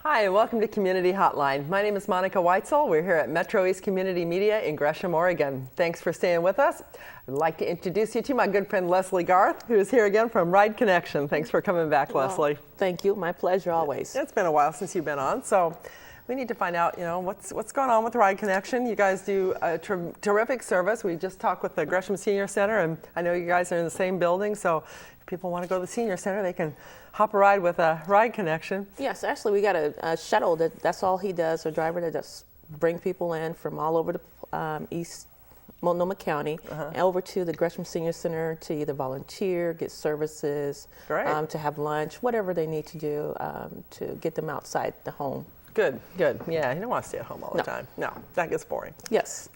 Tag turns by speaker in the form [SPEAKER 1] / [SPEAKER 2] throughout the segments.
[SPEAKER 1] Hi, and welcome to Community Hotline. My name is Monica Weitzel. We're here at MetroEast Community Media in Gresham, Oregon. Thanks for staying with us. I'd like to introduce you to my good friend Leslie Garth, who is here again from Ride Connection. Thanks for coming back, Leslie.
[SPEAKER 2] Thank you. My pleasure always.
[SPEAKER 1] It's been a while since you've been on, so we need to find out, what's going on with Ride Connection. You guys do a terrific service. We just talked with the Gresham Senior Center, and I know you guys are in the same building, so if people want to go to the Senior Center, they can hop a ride with a Ride Connection.
[SPEAKER 2] Yes, actually, we got a shuttle that's all he does, a driver that just bring people in from all over the East Multnomah County and over to the Gresham Senior Center to either volunteer, get services, to have lunch, whatever they need to do to get them outside the home.
[SPEAKER 1] Good. Yeah, you don't want to stay at home all the time. No, that gets boring.
[SPEAKER 2] Yes.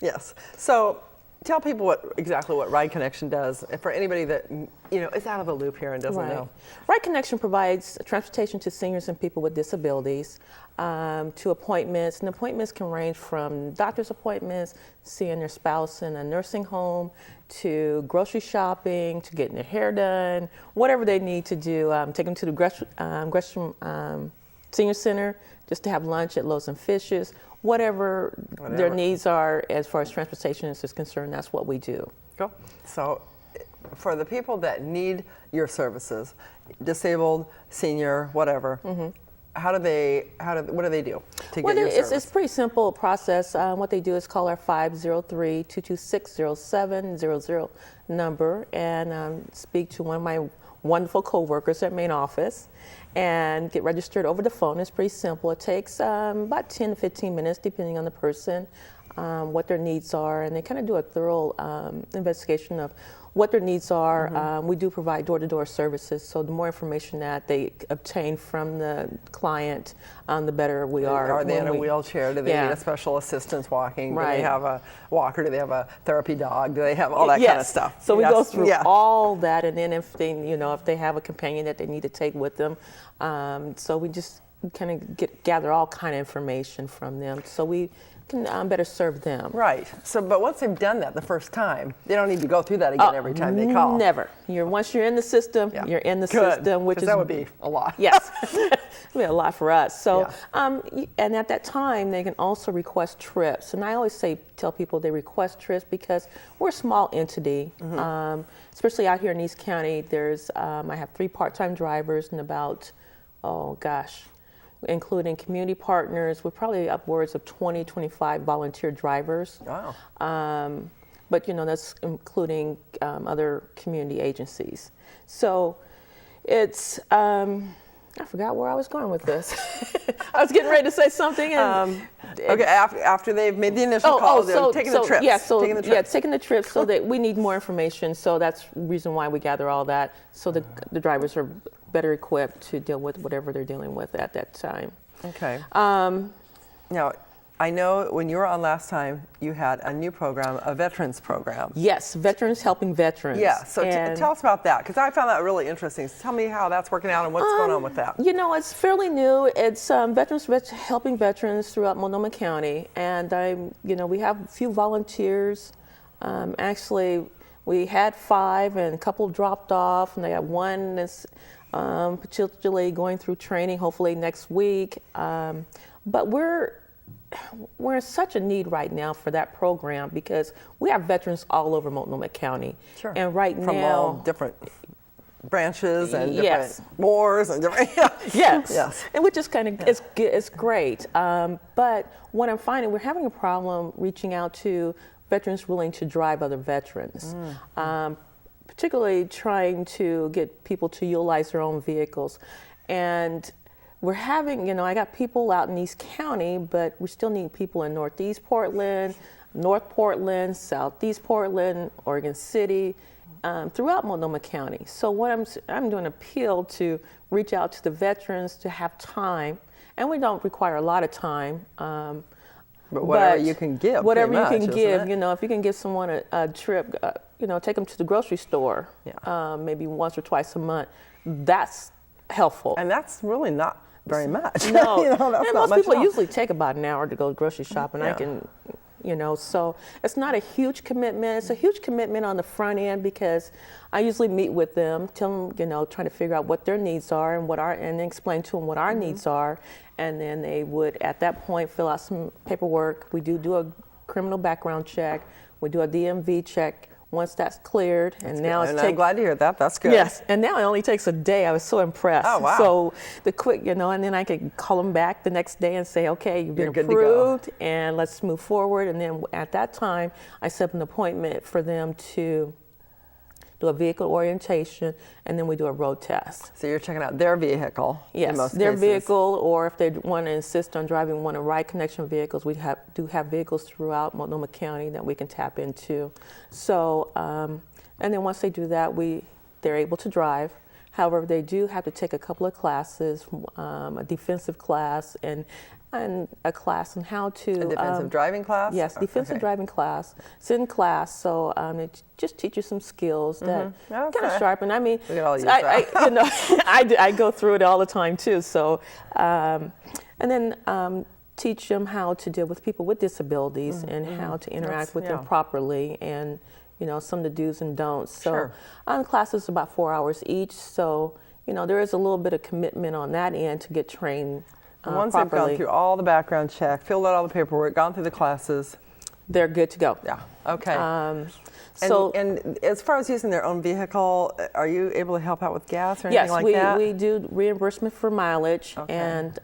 [SPEAKER 1] So tell people exactly what Ride Connection does, and for anybody that is out of the loop here and doesn't know.
[SPEAKER 2] Ride Connection provides transportation to seniors and people with disabilities, to appointments, and appointments can range from doctor's appointments, seeing their spouse in a nursing home, to grocery shopping, to getting their hair done, whatever they need to do. Take them to the Gresham Senior Center just to have lunch at Loaves and Fishes. Whatever their needs are as far as transportation is concerned, that's what we do.
[SPEAKER 1] Cool. So for the people that need your services, disabled, senior, whatever, what do they do to get your service?
[SPEAKER 2] It's a pretty simple process. What they do is call our 503-226-0700 number and speak to one of my wonderful co-workers at main office and get registered over the phone. It's pretty simple. It takes about 10 to 15 minutes depending on the person, what their needs are, and they kind of do a thorough investigation of what their needs are. We do provide door-to-door services, so the more information that they obtain from the client, the better we are.
[SPEAKER 1] Are they in a wheelchair? Do they need a special assistance walking? Do they have a walker? Do they have a therapy dog? Do they have all that kind of stuff?
[SPEAKER 2] So we go through all that, and then if they have a companion that they need to take with them, so we just kind of gather all kind of information from them, so we can better serve them.
[SPEAKER 1] Right. So, but once they've done that the first time, they don't need to go through that again every time they call.
[SPEAKER 2] Never. Once you're in the system, you're in the system, which is
[SPEAKER 1] that would be a lot.
[SPEAKER 2] Yes, it would be a lot for us. So, and at that time, they can also request trips. And I always tell people they request trips because we're a small entity, especially out here in East County. I have 3 part-time drivers and about, including community partners, we're probably upwards of 20, 25 volunteer drivers.
[SPEAKER 1] Wow.
[SPEAKER 2] But that's including other community agencies. So it's, I forgot where I was going with this. I was getting ready to say something. And,
[SPEAKER 1] after they've made the initial call, taking the trips.
[SPEAKER 2] Taking the trips so that we need more information. So that's the reason why we gather all that, so the drivers are better equipped to deal with whatever they're dealing with at that time.
[SPEAKER 1] Okay. Now, I know when you were on last time, you had a new program, a veterans program.
[SPEAKER 2] Yes, Veterans Helping Veterans.
[SPEAKER 1] Yeah, so tell us about that, because I found that really interesting. So tell me how that's working out and what's going on with that.
[SPEAKER 2] It's fairly new. It's Veterans Helping Veterans throughout Multnomah County, and we have a few volunteers. Actually, we had 5, and a couple dropped off, and they got one that's particularly going through training, hopefully next week. But we're in such a need right now for that program because we have veterans all over Multnomah County.
[SPEAKER 1] Sure.
[SPEAKER 2] And from
[SPEAKER 1] all different branches and different wars and different.
[SPEAKER 2] Yes. And which is kind of it's great. But what I'm finding, we're having a problem reaching out to veterans willing to drive other veterans. Particularly trying to get people to utilize their own vehicles. And we're having, I got people out in East County, but we still need people in Northeast Portland, North Portland, Southeast Portland, Oregon City, throughout Multnomah County. So what I'm doing an appeal to reach out to the veterans to have time, and we don't require a lot of time.
[SPEAKER 1] But whatever you can give.
[SPEAKER 2] Whatever you can give, if you can give someone a trip, take them to the grocery store, maybe once or twice a month, that's helpful.
[SPEAKER 1] And that's really not very much.
[SPEAKER 2] No,
[SPEAKER 1] that's not
[SPEAKER 2] most
[SPEAKER 1] much
[SPEAKER 2] people usually take about an hour to go grocery shopping. I can So it's not a huge commitment. It's a huge commitment on the front end because I usually meet with them, tell them, trying to figure out what their needs are and explain to them what our needs are. And then they would, at that point, fill out some paperwork. We do a criminal background check. We do a DMV check. Once that's cleared, and now it's
[SPEAKER 1] I'm glad to hear that. That's good.
[SPEAKER 2] Yes, and now it only takes a day. I was so impressed.
[SPEAKER 1] Oh, wow.
[SPEAKER 2] So the quick, and then I could call them back the next day and say, okay, you've been approved, and let's move forward. And then at that time, I set up an appointment for them to do a vehicle orientation, and then we do a road test.
[SPEAKER 1] So you're checking out their vehicle.
[SPEAKER 2] Yes,
[SPEAKER 1] in most
[SPEAKER 2] their
[SPEAKER 1] cases.
[SPEAKER 2] vehicle, or if they want to insist on driving one of Ride Connection vehicles, we do have vehicles throughout Multnomah County that we can tap into. So, and then once they do that, they're able to drive. However, they do have to take a couple of classes, a defensive class and a class on how to...
[SPEAKER 1] A defensive driving class?
[SPEAKER 2] Yes, defensive driving class. It's in class, so it just teaches some skills that kind of sharpen. I mean,
[SPEAKER 1] we can all use that.
[SPEAKER 2] I go through it all the time too. So, and then teach them how to deal with people with disabilities and how to interact with them properly, and some of the do's and don'ts. So, classes about 4 hours each. So, there is a little bit of commitment on that end to get trained.
[SPEAKER 1] Once
[SPEAKER 2] properly.
[SPEAKER 1] they've gone through all the background check, filled out all the paperwork, gone through the classes,
[SPEAKER 2] they're good to go.
[SPEAKER 1] Yeah. Okay.
[SPEAKER 2] So,
[SPEAKER 1] and as far as using their own vehicle, are you able to help out with gas or anything like that?
[SPEAKER 2] Yes, we do reimbursement for mileage, and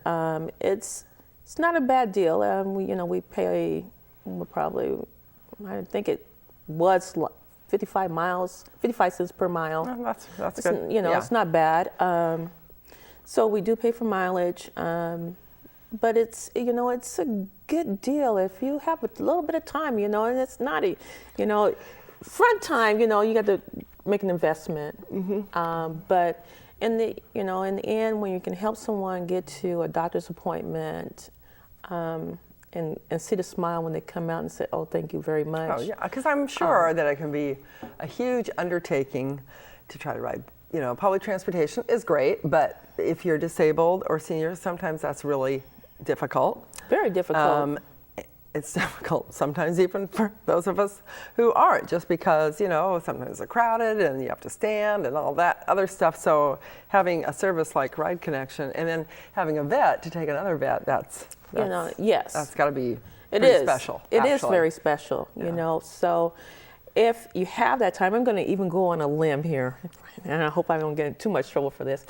[SPEAKER 2] it's not a bad deal. We pay probably, I think it was 55 cents per mile.
[SPEAKER 1] Oh, that's good.
[SPEAKER 2] It's not bad. So we do pay for mileage, but it's a good deal if you have a little bit of time, and it's not front time, you got to make an investment. But in the end, when you can help someone get to a doctor's appointment, and see the smile when they come out and say, "Oh, thank you very much."
[SPEAKER 1] Oh yeah, because I'm sure that it can be a huge undertaking to try to ride. Public transportation is great, but if you're disabled or senior, sometimes that's really difficult.
[SPEAKER 2] Very difficult.
[SPEAKER 1] It's difficult sometimes even for those of us who aren't, just because, sometimes they're crowded and you have to stand and all that other stuff. So having a service like Ride Connection and then having a vet to take another vet, that's
[SPEAKER 2] yes.
[SPEAKER 1] That's got to be special.
[SPEAKER 2] It is very special, So if you have that time, I'm going to even go on a limb here, and I hope I don't get in too much trouble for this.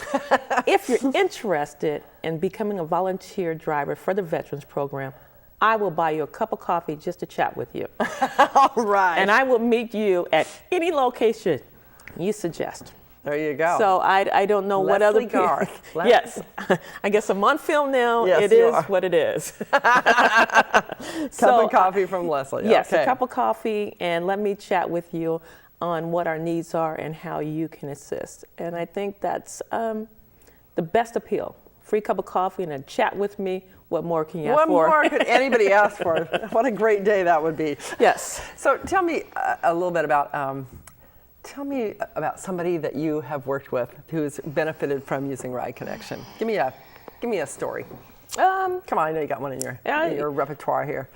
[SPEAKER 2] If you're interested in becoming a volunteer driver for the Veterans Program, I will buy you a cup of coffee just to chat with you.
[SPEAKER 1] All right.
[SPEAKER 2] And I will meet you at any location you suggest.
[SPEAKER 1] There you go.
[SPEAKER 2] So I don't know what other people. Yes, I guess I'm on film now.
[SPEAKER 1] Yes,
[SPEAKER 2] it is what it is.
[SPEAKER 1] Cup of coffee from Leslie.
[SPEAKER 2] Yes,
[SPEAKER 1] okay.
[SPEAKER 2] A cup of coffee, and let me chat with you on what our needs are and how you can assist. And I think that's the best appeal. Free cup of coffee and a chat with me. What more can you ask for?
[SPEAKER 1] What more could anybody ask for? What a great day that would be.
[SPEAKER 2] Yes.
[SPEAKER 1] So tell me a little bit about. Tell me about somebody that you have worked with who's benefited from using Ride Connection. Give me a story. Come on, I know you got one in your repertoire here.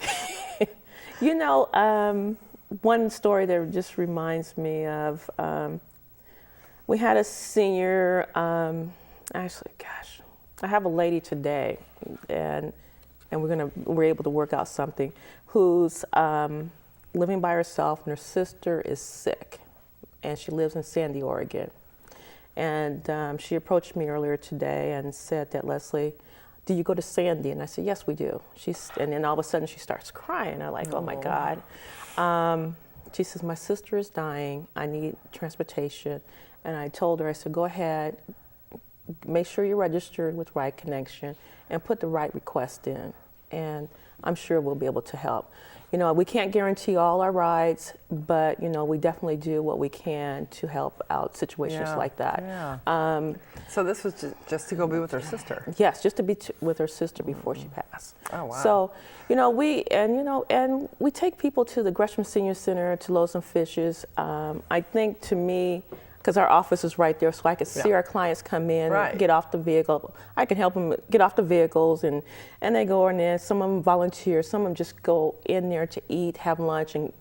[SPEAKER 2] One story that just reminds me of, we had a senior, I have a lady today, and we're able to work out something, who's living by herself, and her sister is sick. And she lives in Sandy, Oregon. And she approached me earlier today and said that, "Leslie, do you go to Sandy?" And I said, "Yes, we do." And then all of a sudden she starts crying. I'm like, "Oh my God." She says, "My sister is dying. I need transportation." And I told her, I said, "Go ahead, make sure you're registered with Ride Connection and put the right request in. And I'm sure we'll be able to help." We can't guarantee all our rides, but, we definitely do what we can to help out situations like that.
[SPEAKER 1] Yeah. So this was just to go be with her sister?
[SPEAKER 2] Yes, just to be with her sister before she passed.
[SPEAKER 1] Oh, wow.
[SPEAKER 2] So, we take people to the Gresham Senior Center, to Loaves and Fishes. I think, to me, because our office is right there, so I could see our clients come in, get off the vehicle. I can help them get off the vehicles, and they go in there. Some of them volunteer, some of them just go in there to eat, have lunch, and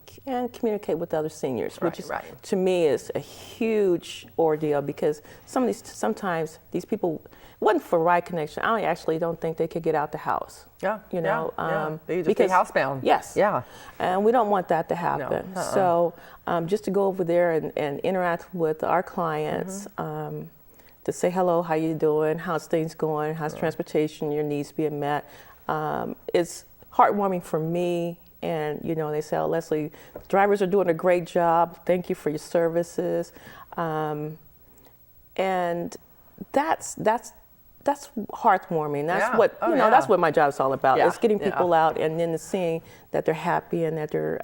[SPEAKER 2] communicate with other seniors, which is, to me, is a huge ordeal, because sometimes these people, it wasn't for Ride Connection, I actually don't think they could get out the house.
[SPEAKER 1] You know, they just be housebound.
[SPEAKER 2] Yes.
[SPEAKER 1] Yeah.
[SPEAKER 2] And we don't want that to happen.
[SPEAKER 1] No.
[SPEAKER 2] So just to go over there and interact with our clients, to say hello, how you doing, how's things going, how's transportation, your needs being met, it's heartwarming for me. And, you know, they say, oh, Leslie, drivers are doing a great job. Thank you for your services. And that's heartwarming. That's what, you know, that's what my job is all about. It's getting people out and then seeing that they're happy and that they're,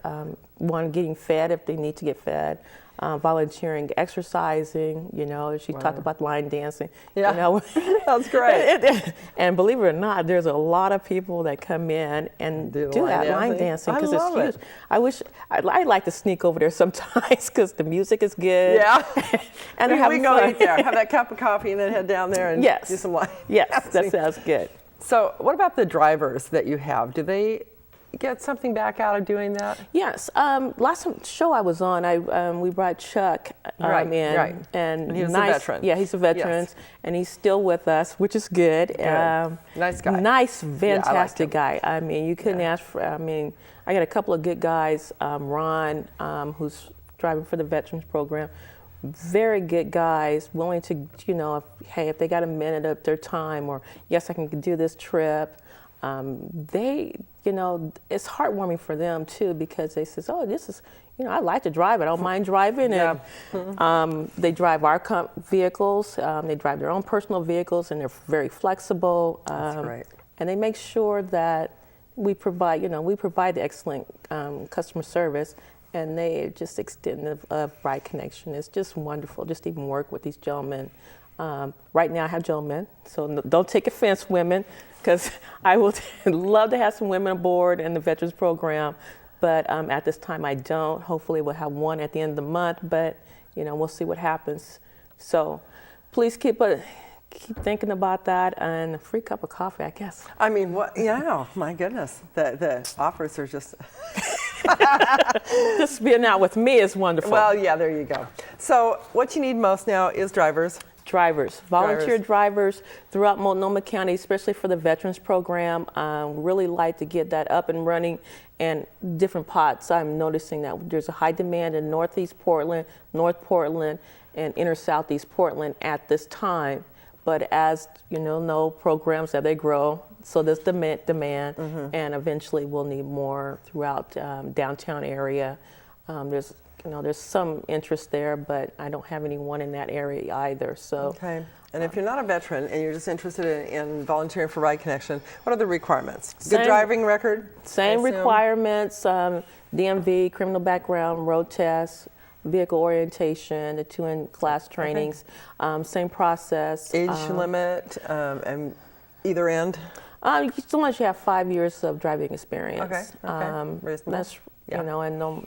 [SPEAKER 2] getting fed if they need to get fed. Volunteering, exercising, you know, she talked about line dancing. You know.
[SPEAKER 1] That's great.
[SPEAKER 2] And believe it or not, there's a lot of people that come in and do that line dancing, because it's huge. I'd like to sneak over there sometimes, because the music is good. Yeah. And
[SPEAKER 1] we can go eat there, have that cup of coffee, and then head down there and do some line dancing.
[SPEAKER 2] Yes, that sounds good.
[SPEAKER 1] So what about the drivers that you have? Do they get something back out of doing that?
[SPEAKER 2] Yes. Last show I was on, we brought Chuck in.
[SPEAKER 1] And he was a veteran.
[SPEAKER 2] Yeah, he's a veteran, and he's still with us, which is good.
[SPEAKER 1] Nice guy.
[SPEAKER 2] Nice, fantastic guy. I mean, you couldn't ask for, I got a couple of good guys. Ron, who's driving for the Veterans Program. Very good guys, willing to, you know, if they got a minute of their time, or yes, I can do this trip. You know, it's heartwarming for them too, because they says, oh, this is, you know, I like to drive. I don't mind driving. And they drive our vehicles. They drive their own personal vehicles, and they're very flexible.
[SPEAKER 1] That's great.
[SPEAKER 2] And they make sure that we provide the excellent customer service, and they just extend the Ride Connection. It's just wonderful just to even work with these gentlemen. Right now I have gentlemen, so don't take offense, women, because I would love to have some women aboard in the Veterans Program, but at this time I don't. Hopefully we'll have one at the end of the month, but you know, we'll see what happens. So please keep thinking about that, and a free cup of coffee, I guess.
[SPEAKER 1] I mean, my goodness, the offers are just...
[SPEAKER 2] Just being out with me is wonderful.
[SPEAKER 1] Well, yeah, there you go. So what you need most now is drivers.
[SPEAKER 2] Volunteer drivers throughout Multnomah County, especially for the Veterans Program. Really like to get that up and running, and different pots. I'm noticing that there's a high demand in Northeast Portland, North Portland, and Inner Southeast Portland at this time. But as you know programs that they grow, so there's demand, and eventually we'll need more throughout downtown area. There's some interest there, but I don't have anyone in that area either. So.
[SPEAKER 1] Okay. And if you're not a veteran and you're just interested in volunteering for Ride Connection, what are the requirements? Good driving record?
[SPEAKER 2] Same requirements, DMV, criminal background, road tests, vehicle orientation, the 2-in-class trainings, same process.
[SPEAKER 1] Age limit, and either end?
[SPEAKER 2] As long as you have 5 years of driving experience.
[SPEAKER 1] Okay. Reasonable.
[SPEAKER 2] That's, you know, and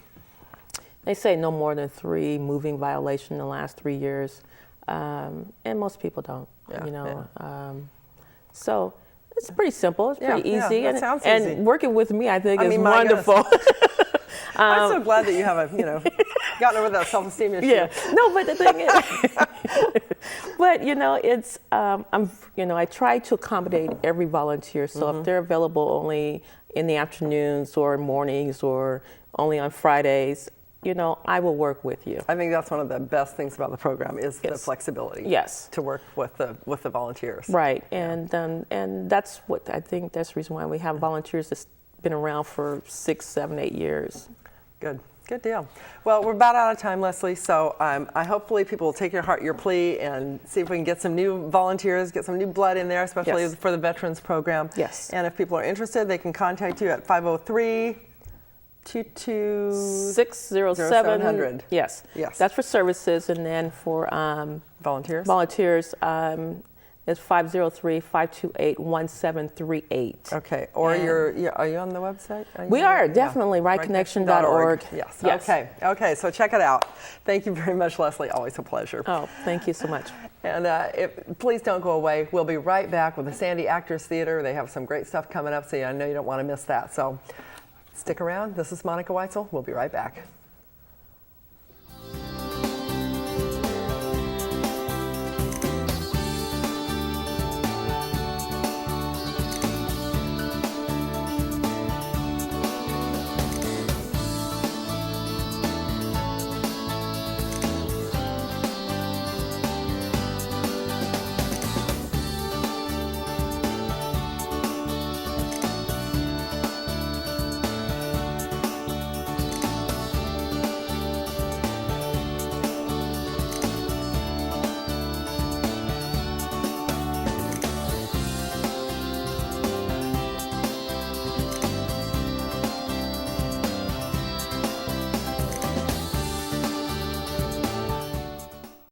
[SPEAKER 2] they say no more than 3 moving violations in the last 3 years, and most people don't. So it's pretty simple. It's pretty easy.
[SPEAKER 1] That sounds easy.
[SPEAKER 2] And working with me, I think, is wonderful.
[SPEAKER 1] I'm so glad that you have gotten over that self-esteem issue.
[SPEAKER 2] Yeah. No, but the thing is, but it's I try to accommodate every volunteer. So if they're available only in the afternoons or mornings or only on Fridays, I will work with you.
[SPEAKER 1] I think that's one of the best things about the program is the flexibility.
[SPEAKER 2] Yes.
[SPEAKER 1] To work with the volunteers.
[SPEAKER 2] Right, and that's what I think. That's the reason why we have volunteers that's been around for 6, 7, 8 years.
[SPEAKER 1] Good deal. Well, we're about out of time, Leslie. So I hopefully people will take your plea and see if we can get some new volunteers, get some new blood in there, especially for the Veterans Program.
[SPEAKER 2] Yes.
[SPEAKER 1] And if people are interested, they can contact you at 503.
[SPEAKER 2] 2260700. Yes. That's for services, and then for
[SPEAKER 1] volunteers.
[SPEAKER 2] It's 503-528-1738.
[SPEAKER 1] Okay. Or are you on the website?
[SPEAKER 2] We are, definitely, rideconnection.org.
[SPEAKER 1] Yes. Okay. Okay. So check it out. Thank you very much, Leslie. Always a pleasure.
[SPEAKER 2] Oh, thank you so much.
[SPEAKER 1] And please don't go away. We'll be right back with the Sandy Actors Theater. They have some great stuff coming up, so I know you don't want to miss that. So stick around. This is Monica Weitzel. We'll be right back.